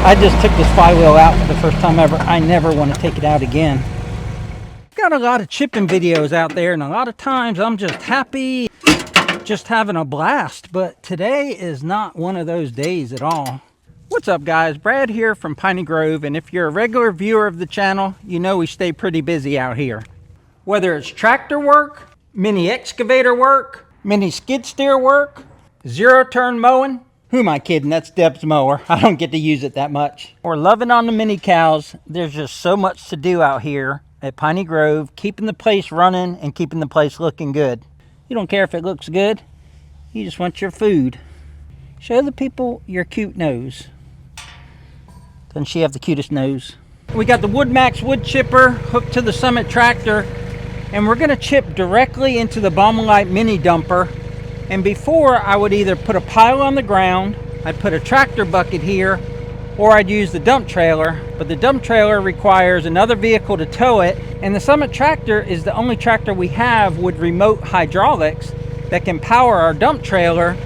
I just took this flywheel out for the first time ever. I never want to take it out again. Got a lot of chipping videos out there, and a lot of times I'm just happy, just having a blast. But today is not one of those days at all. What's up, guys? Brad here from Piney Grove, and if you're a regular viewer of the channel, you know we stay pretty busy out here. Whether it's tractor work, mini excavator work, mini skid steer work, zero-turn mowing. Who am I kidding? That's Deb's mower. I don't get to use it that much. Or loving on the mini cows. There's just so much to do out here at Piney Grove, keeping the place running and keeping the place looking good. You don't care if it looks good. You just want your food. Show the people your cute nose. Doesn't she have the cutest nose? We got the WoodMaxx wood chipper hooked to the Summit tractor, and we're gonna chip directly into the Ballast mini dumper. And before, I would either put a pile on the ground, I'd put a tractor bucket here, or I'd use the dump trailer. But the dump trailer requires another vehicle to tow it, and the Summit tractor is the only tractor we have with remote hydraulics that can power our dump trailer.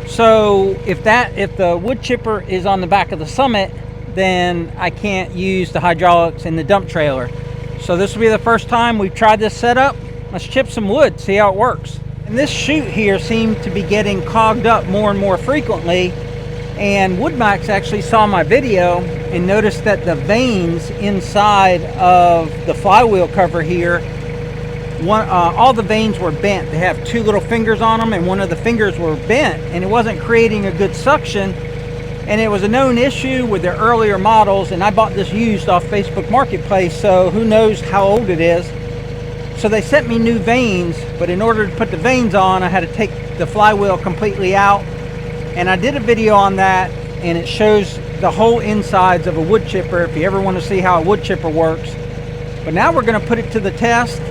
So if the wood chipper is on the back of the Summit, then I can't use the hydraulics in the dump trailer. So this will be the first time we've tried this setup. Let's chip some wood, see how it works. And this chute here seemed to be getting clogged up more and more frequently, and WoodMaxx actually saw my video and noticed that the vanes inside of the flywheel cover here, all the vanes were bent. They have two little fingers on them, and one of the fingers were bent, and it wasn't creating a good suction. And it was a known issue with their earlier models, and I bought this used off Facebook Marketplace, so who knows how old it is. So they sent me new vanes, but in order to put the vanes on, I had to take the flywheel completely out. And I did a video on that, and it shows the whole insides of a wood chipper if you ever want to see how a wood chipper works. But now we're going to put it to the test,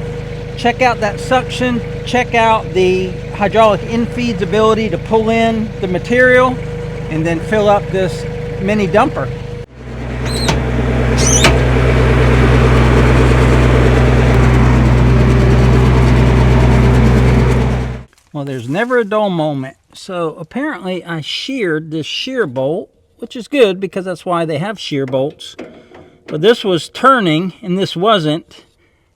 check out that suction, check out the hydraulic infeed's ability to pull in the material, and then fill up this mini dumper. Well, there's never a dull moment. So apparently I sheared this shear bolt, which is good because that's why they have shear bolts. But this was turning and this wasn't.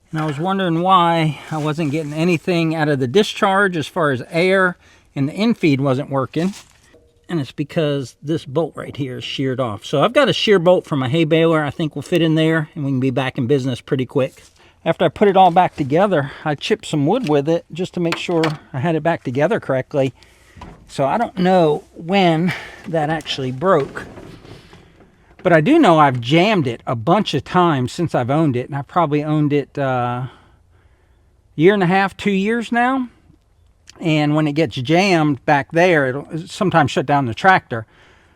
And I was wondering why I wasn't getting anything out of the discharge as far as air, and the infeed wasn't working. And it's because this bolt right here is sheared off. So I've got a shear bolt from a hay baler. I think will fit in there, and we can be back in business pretty quick. After I put it all back together, I chipped some wood with it just to make sure I had it back together correctly. So I don't know when that actually broke. But I do know I've jammed it a bunch of times since I've owned it. And I've probably owned it year and a half, 2 years now. And when it gets jammed back there, it'll sometimes shut down the tractor.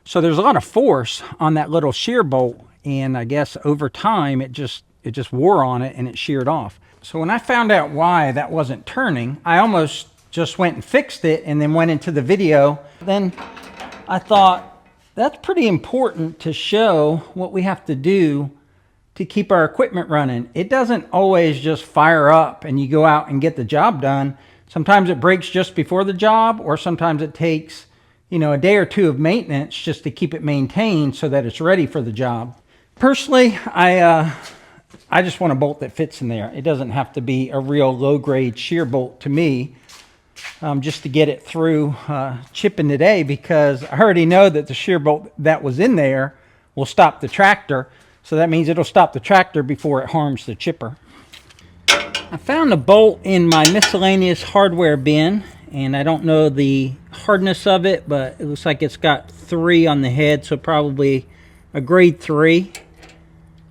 So there's a lot of force on that little shear bolt. And I guess over time, it just wore on it and it sheared off. So when I found out why that wasn't turning, I almost just went and fixed it and then went into the video. Then I thought, that's pretty important to show what we have to do to keep our equipment running. It doesn't always just fire up and you go out and get the job done. Sometimes it breaks just before the job, or sometimes it takes, you know, a day or two of maintenance just to keep it maintained so that it's ready for the job. Personally, I just want a bolt that fits in there. It doesn't have to be a real low-grade shear bolt to me, just to get it through chipping today, because I already know that the shear bolt that was in there will stop the tractor. So that means it'll stop the tractor before it harms the chipper. I found a bolt in my miscellaneous hardware bin, and I don't know the hardness of it, but it looks like it's got 3 on the head, so probably a grade 3.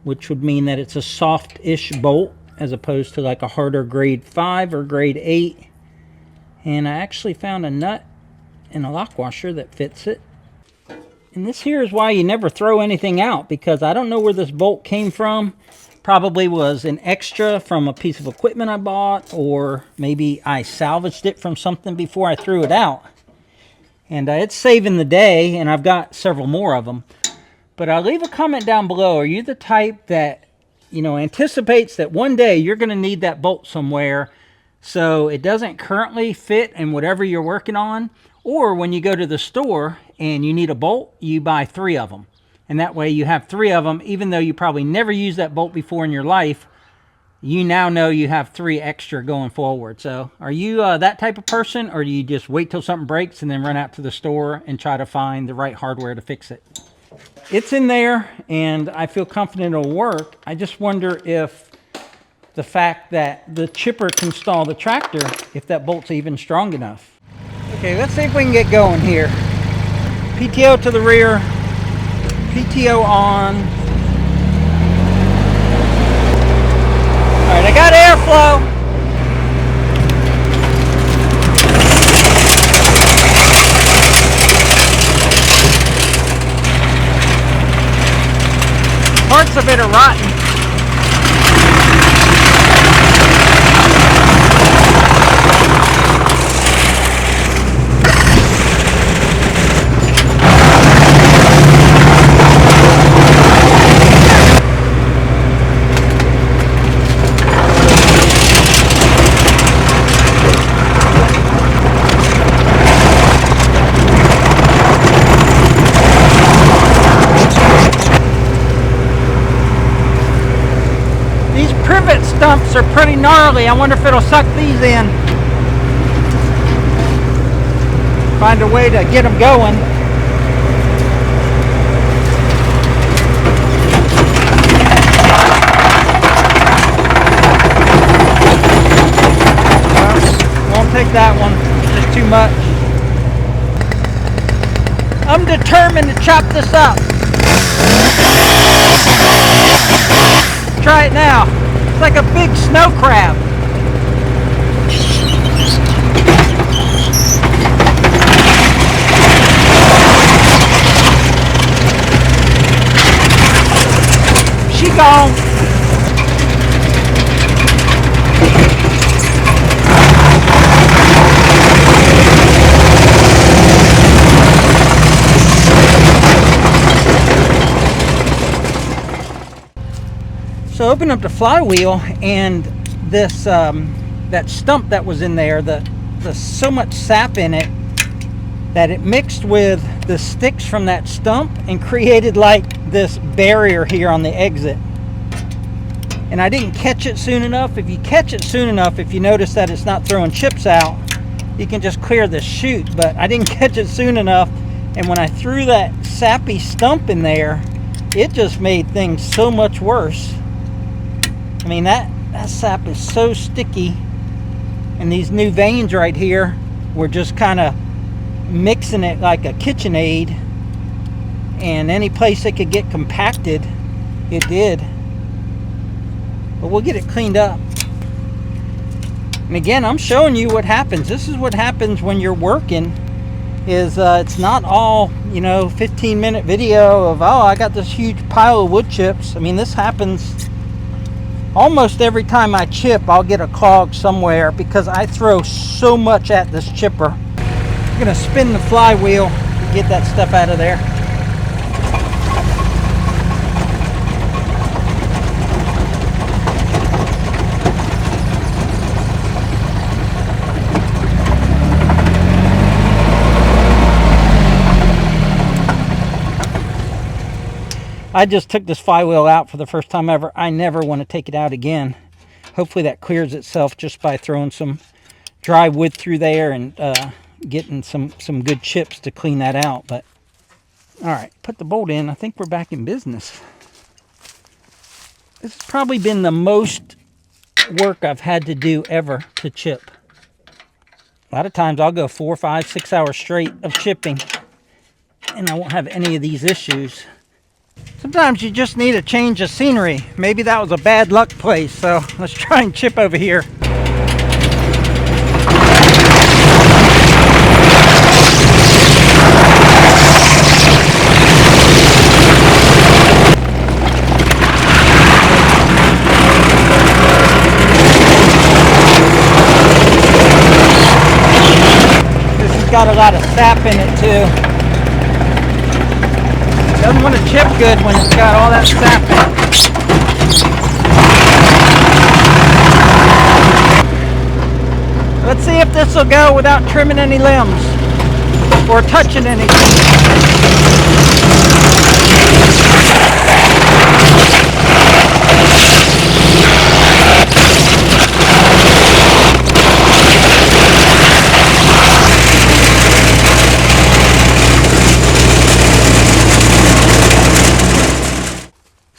Which would mean that it's a soft-ish bolt as opposed to like a harder grade 5 or grade 8. And I actually found a nut and a lock washer that fits it. And this here is why you never throw anything out, because I don't know where this bolt came from. Probably was an extra from a piece of equipment I bought, or maybe I salvaged it from something before I threw it out. And it's saving the day, and I've got several more of them. But I'll leave a comment down below. Are you the type that, you know, anticipates that one day you're going to need that bolt somewhere, so it doesn't currently fit in whatever you're working on? Or when you go to the store and you need a bolt, you buy 3 of them. And that way you have 3 of them, even though you probably never used that bolt before in your life. You now know you have 3 extra going forward. So are you that type of person, or do you just wait till something breaks and then run out to the store and try to find the right hardware to fix it? It's in there, and I feel confident it'll work. I just wonder if the fact that the chipper can stall the tractor, if that bolt's even strong enough. Okay, let's see if we can get going here. PTO to the rear, PTO on. All right, I got airflow. Parts of it are rotten. Stumps are pretty gnarly. I wonder if it'll suck these in. Find a way to get them going. Won't take that one. It's just too much. I'm determined to chop this up. Try it now. It's like a big snow crab. She gone. So open up the flywheel, and this that stump that was in there, there's so much sap in it that it mixed with the sticks from that stump and created like this barrier here on the exit. And I didn't catch it soon enough. If you catch it soon enough, if you notice that it's not throwing chips out, you can just clear the chute. But I didn't catch it soon enough, and when I threw that sappy stump in there, it just made things so much worse. I mean, that sap is so sticky, and these new veins right here were just kind of mixing it like a KitchenAid, and any place it could get compacted, it did. But we'll get it cleaned up. And again, I'm showing you what happens. This is what happens when you're working, is it's not all, 15-minute video of, oh, I got this huge pile of wood chips. I mean, this happens almost every time I chip. I'll get a clog somewhere because I throw so much at this chipper. I'm gonna spin the flywheel to get that stuff out of there. I just took this flywheel out for the first time ever. I never want to take it out again. Hopefully that clears itself just by throwing some dry wood through there and getting some good chips to clean that out. But all right, put the bolt in. I think we're back in business. This has probably been the most work I've had to do ever to chip. A lot of times I'll go 4, 5, 6 hours straight of chipping, and I won't have any of these issues. Sometimes you just need a change of scenery. Maybe that was a bad luck place, so let's try and chip over here. This has got a lot of sap in it too. Doesn't want to chip good when it's got all that sap in it. Let's see if this will go without trimming any limbs or touching anything.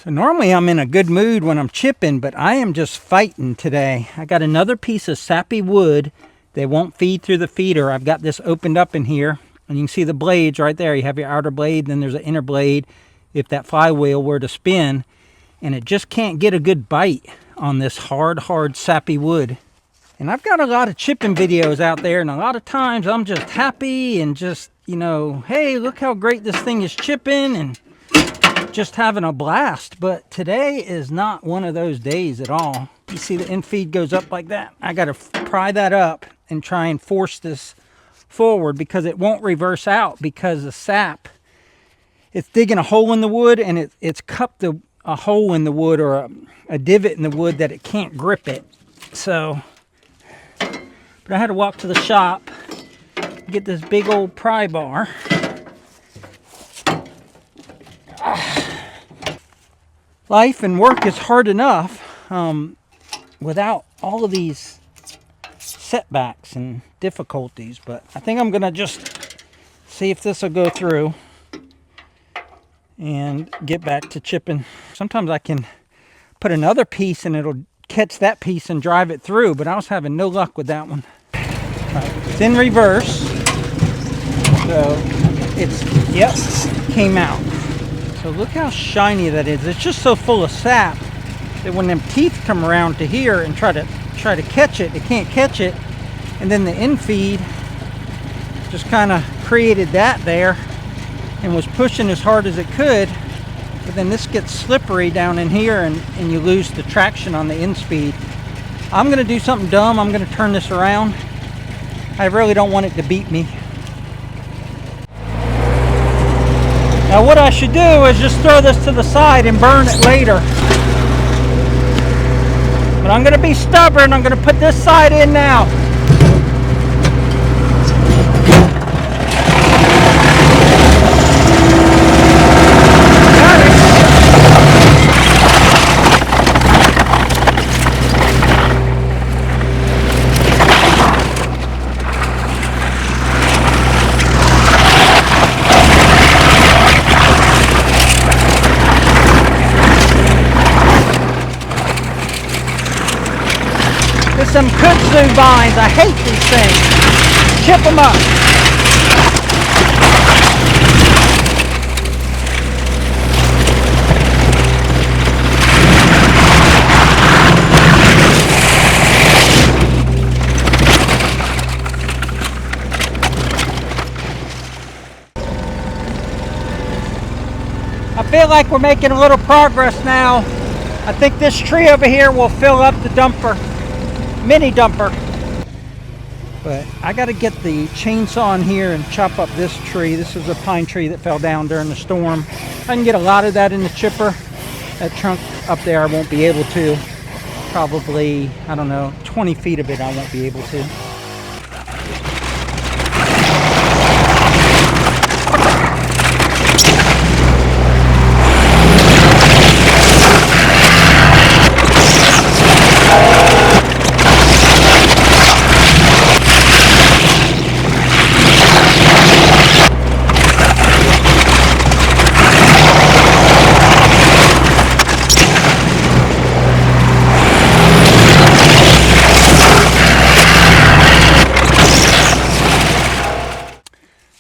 So normally I'm in a good mood when I'm chipping, but I am just fighting today. I got another piece of sappy wood that won't feed through the feeder. I've got this opened up in here, and you can see the blades right there. You have your outer blade, then there's an inner blade if that flywheel were to spin, and it just can't get a good bite on this hard sappy wood. And I've got a lot of chipping videos out there, and a lot of times I'm just happy and just, you know, hey, look how great this thing is chipping, and just having a blast. But today is not one of those days at all. You see the infeed goes up like that. I got to pry that up and try and force this forward because it won't reverse out, because the sap, it's digging a hole in the wood, and it's cupped a hole in the wood, or a divot in the wood, that it can't grip it. So, but I had to walk to the shop, get this big old pry bar. Life and work is hard enough without all of these setbacks and difficulties, but I think I'm gonna just see if this will go through and get back to chipping. Sometimes I can put another piece and it'll catch that piece and drive it through, but I was having no luck with that one. Right, it's in reverse, so it's, yep, came out. So look how shiny that is. It's just so full of sap that when them teeth come around to here and try to catch it, it can't catch it. And then the infeed just kind of created that there and was pushing as hard as it could. But then this gets slippery down in here, and you lose the traction on the in-speed. I'm going to do something dumb. I'm going to turn this around. I really don't want it to beat me. Now what I should do is just throw this to the side and burn it later. But I'm going to be stubborn. I'm going to put this side in now. Some kudzu vines. I hate these things. Chip them up. I feel like we're making a little progress now. I think this tree over here will fill up the dumper. Mini dumper. But I got to get the chainsaw in here and chop up this tree. This is a pine tree that fell down during the storm. I can get a lot of that in the chipper. That trunk up there I won't be able to. Probably, I don't know, 20 feet of it I won't be able to.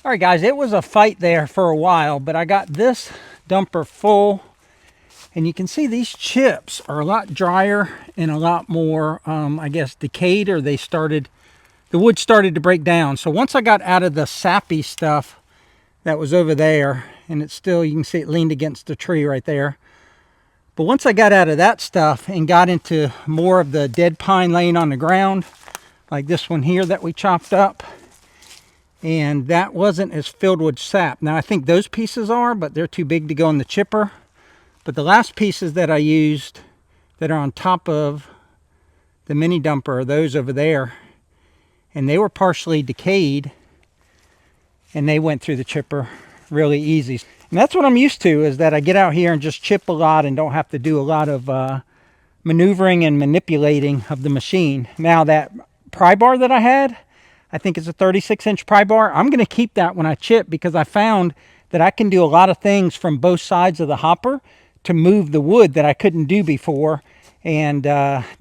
Alright guys, it was a fight there for a while, but I got this dumper full, and you can see these chips are a lot drier and a lot more, I guess, decayed, or the wood started to break down. So once I got out of the sappy stuff that was over there, and it's still, you can see it leaned against the tree right there. But once I got out of that stuff and got into more of the dead pine laying on the ground, like this one here that we chopped up, and that wasn't as filled with sap. Now I think those pieces are, but they're too big to go in the chipper. But the last pieces that I used that are on top of the mini dumper are those over there. And they were partially decayed, and they went through the chipper really easy. And that's what I'm used to, is that I get out here and just chip a lot and don't have to do a lot of maneuvering and manipulating of the machine. Now that pry bar that I had, I think it's a 36-inch pry bar. I'm going to keep that when I chip, because I found that I can do a lot of things from both sides of the hopper to move the wood that I couldn't do before and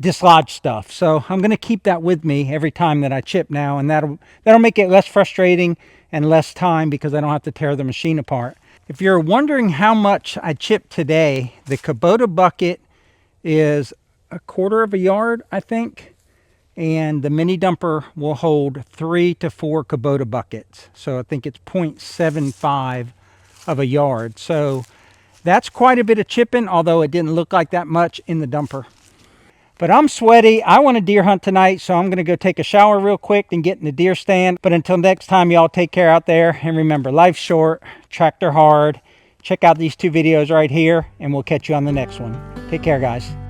dislodge stuff. So I'm going to keep that with me every time that I chip now, and that'll make it less frustrating and less time because I don't have to tear the machine apart. If you're wondering how much I chipped today, the Kubota bucket is 1/4 of a yard, I think, and the mini dumper will hold 3 to 4 Kubota buckets. So I think it's 0.75 of a yard. So that's quite a bit of chipping, although it didn't look like that much in the dumper. But I'm sweaty. I want to deer hunt tonight, so I'm going to go take a shower real quick and get in the deer stand. But until next time, y'all take care out there. And remember, life's short, tractor hard. Check out these 2 videos right here, and we'll catch you on the next one. Take care, guys.